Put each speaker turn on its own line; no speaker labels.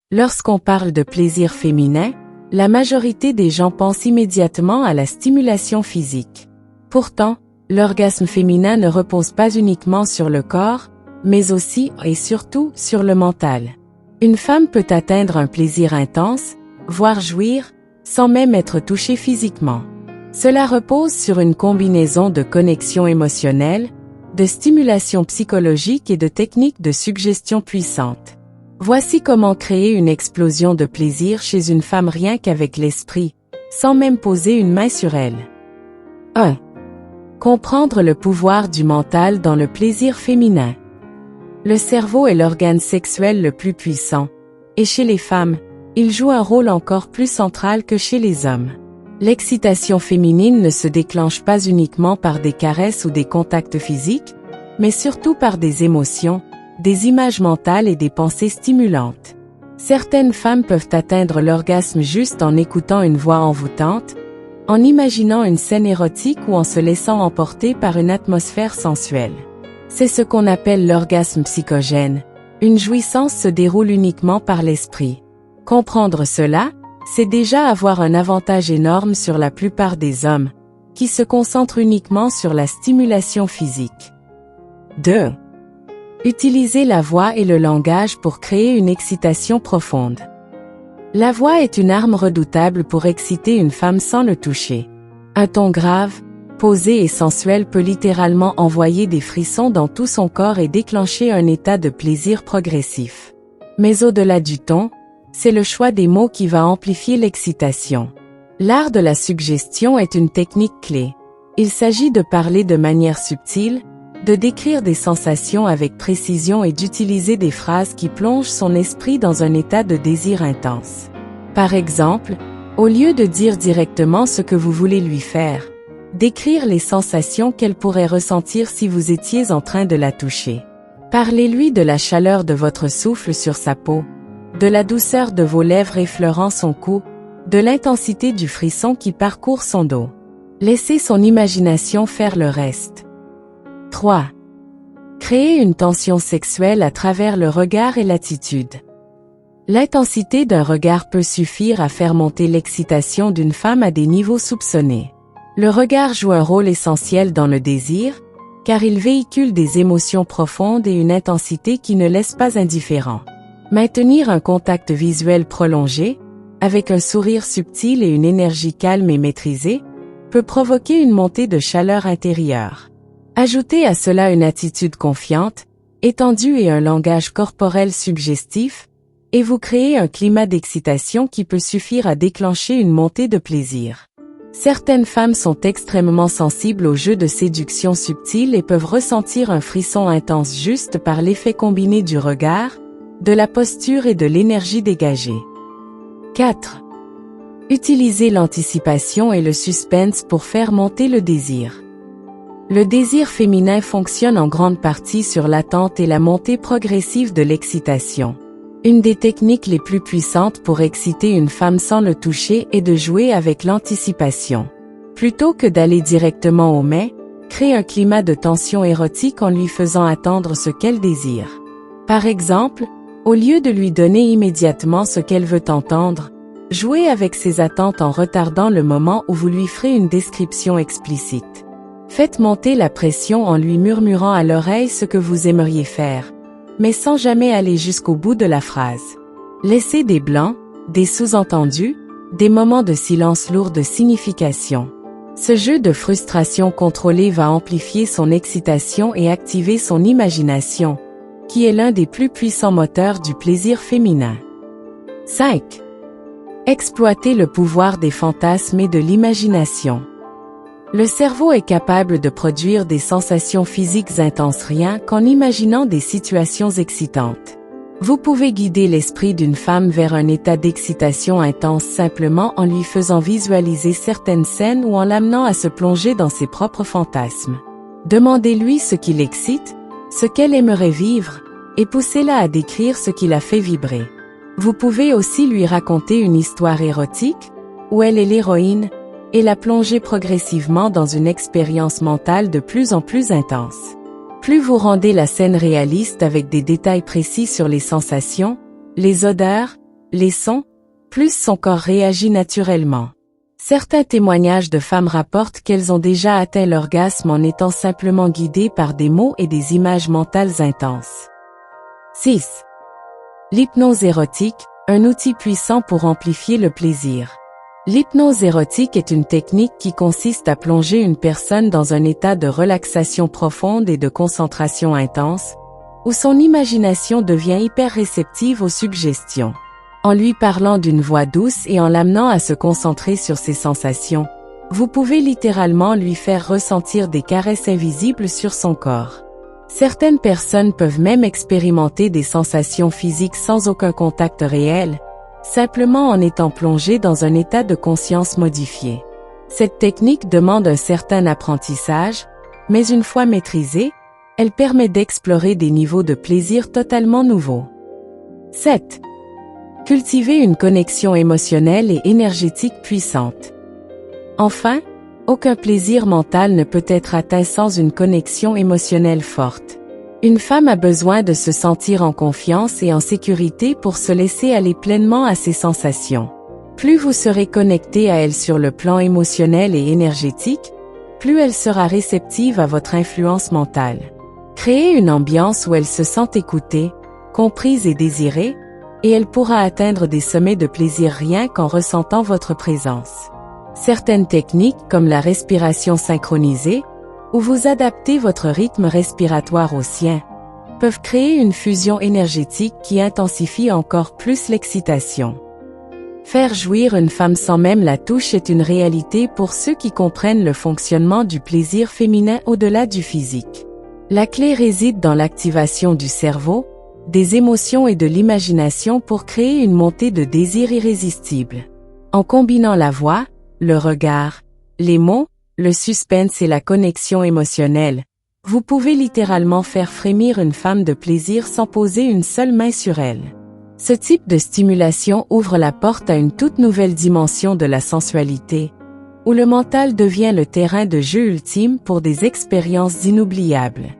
Lorsqu'on parle de plaisir féminin, la majorité des gens pensent immédiatement à la stimulation physique. Pourtant, l'orgasme féminin ne repose pas uniquement sur le corps, mais aussi et surtout sur le mental. Une femme peut atteindre un plaisir intense, voire jouir, sans même être touchée physiquement. Cela repose sur une combinaison de connexion émotionnelle, de stimulation psychologique et de techniques de suggestion puissantes. Voici comment créer une explosion de plaisir chez une femme rien qu'avec l'esprit, sans même poser une main sur elle. 1. Comprendre le pouvoir du mental dans le plaisir féminin. Le cerveau est l'organe sexuel le plus puissant, et chez les femmes, il joue un rôle encore plus central que chez les hommes. L'excitation féminine ne se déclenche pas uniquement par des caresses ou des contacts physiques, mais surtout par des émotions, des images mentales et des pensées stimulantes. Certaines femmes peuvent atteindre l'orgasme juste en écoutant une voix envoûtante, en imaginant une scène érotique ou en se laissant emporter par une atmosphère sensuelle. C'est ce qu'on appelle l'orgasme psychogène. Une jouissance se déroule uniquement par l'esprit. Comprendre cela, c'est déjà avoir un avantage énorme sur la plupart des hommes, qui se concentrent uniquement sur la stimulation physique. 2. Utiliser la voix et le langage pour créer une excitation profonde. La voix est une arme redoutable pour exciter une femme sans le toucher. Un ton grave, posé et sensuel peut littéralement envoyer des frissons dans tout son corps et déclencher un état de plaisir progressif. Mais au-delà du ton, c'est le choix des mots qui va amplifier l'excitation. L'art de la suggestion est une technique clé. Il s'agit de parler de manière subtile, de décrire des sensations avec précision et d'utiliser des phrases qui plongent son esprit dans un état de désir intense. Par exemple, au lieu de dire directement ce que vous voulez lui faire, décrire les sensations qu'elle pourrait ressentir si vous étiez en train de la toucher. Parlez-lui de la chaleur de votre souffle sur sa peau, de la douceur de vos lèvres effleurant son cou, de l'intensité du frisson qui parcourt son dos. Laissez son imagination faire le reste. 3. Créer une tension sexuelle à travers le regard et l'attitude. L'intensité d'un regard peut suffire à faire monter l'excitation d'une femme à des niveaux soupçonnés. Le regard joue un rôle essentiel dans le désir, car il véhicule des émotions profondes et une intensité qui ne laisse pas indifférent. Maintenir un contact visuel prolongé, avec un sourire subtil et une énergie calme et maîtrisée, peut provoquer une montée de chaleur intérieure. Ajoutez à cela une attitude confiante, étendue et un langage corporel suggestif, et vous créez un climat d'excitation qui peut suffire à déclencher une montée de plaisir. Certaines femmes sont extrêmement sensibles aux jeux de séduction subtils et peuvent ressentir un frisson intense juste par l'effet combiné du regard, de la posture et de l'énergie dégagée. 4. Utilisez l'anticipation et le suspense pour faire monter le désir. Le désir féminin fonctionne en grande partie sur l'attente et la montée progressive de l'excitation. Une des techniques les plus puissantes pour exciter une femme sans le toucher est de jouer avec l'anticipation. Plutôt que d'aller directement au mais, crée un climat de tension érotique en lui faisant attendre ce qu'elle désire. Par exemple, au lieu de lui donner immédiatement ce qu'elle veut entendre, jouez avec ses attentes en retardant le moment où vous lui ferez une description explicite. Faites monter la pression en lui murmurant à l'oreille ce que vous aimeriez faire, mais sans jamais aller jusqu'au bout de la phrase. Laissez des blancs, des sous-entendus, des moments de silence lourds de signification. Ce jeu de frustration contrôlée va amplifier son excitation et activer son imagination, qui est l'un des plus puissants moteurs du plaisir féminin. 5. Exploiter le pouvoir des fantasmes et de l'imagination. Le cerveau est capable de produire des sensations physiques intenses rien qu'en imaginant des situations excitantes. Vous pouvez guider l'esprit d'une femme vers un état d'excitation intense simplement en lui faisant visualiser certaines scènes ou en l'amenant à se plonger dans ses propres fantasmes. Demandez-lui ce qui l'excite, ce qu'elle aimerait vivre, et poussez-la à décrire ce qui la fait vibrer. Vous pouvez aussi lui raconter une histoire érotique, où elle est l'héroïne, et la plonger progressivement dans une expérience mentale de plus en plus intense. Plus vous rendez la scène réaliste avec des détails précis sur les sensations, les odeurs, les sons, plus son corps réagit naturellement. Certains témoignages de femmes rapportent qu'elles ont déjà atteint l'orgasme en étant simplement guidées par des mots et des images mentales intenses. 6. L'hypnose érotique, un outil puissant pour amplifier le plaisir. L'hypnose érotique est une technique qui consiste à plonger une personne dans un état de relaxation profonde et de concentration intense, où son imagination devient hyper réceptive aux suggestions. En lui parlant d'une voix douce et en l'amenant à se concentrer sur ses sensations, vous pouvez littéralement lui faire ressentir des caresses invisibles sur son corps. Certaines personnes peuvent même expérimenter des sensations physiques sans aucun contact réel, simplement en étant plongées dans un état de conscience modifié. Cette technique demande un certain apprentissage, mais une fois maîtrisée, elle permet d'explorer des niveaux de plaisir totalement nouveaux. 7. Cultiver une connexion émotionnelle et énergétique puissante. Enfin, aucun plaisir mental ne peut être atteint sans une connexion émotionnelle forte. Une femme a besoin de se sentir en confiance et en sécurité pour se laisser aller pleinement à ses sensations. Plus vous serez connecté à elle sur le plan émotionnel et énergétique, plus elle sera réceptive à votre influence mentale. Créez une ambiance où elle se sent écoutée, comprise et désirée, et elle pourra atteindre des sommets de plaisir rien qu'en ressentant votre présence. Certaines techniques comme la respiration synchronisée, où vous adaptez votre rythme respiratoire au sien, peuvent créer une fusion énergétique qui intensifie encore plus l'excitation. Faire jouir une femme sans même la touche est une réalité pour ceux qui comprennent le fonctionnement du plaisir féminin au-delà du physique. La clé réside dans l'activation du cerveau, des émotions et de l'imagination pour créer une montée de désir irrésistible. En combinant la voix, le regard, les mots, le suspense et la connexion émotionnelle, vous pouvez littéralement faire frémir une femme de plaisir sans poser une seule main sur elle. Ce type de stimulation ouvre la porte à une toute nouvelle dimension de la sensualité, où le mental devient le terrain de jeu ultime pour des expériences inoubliables.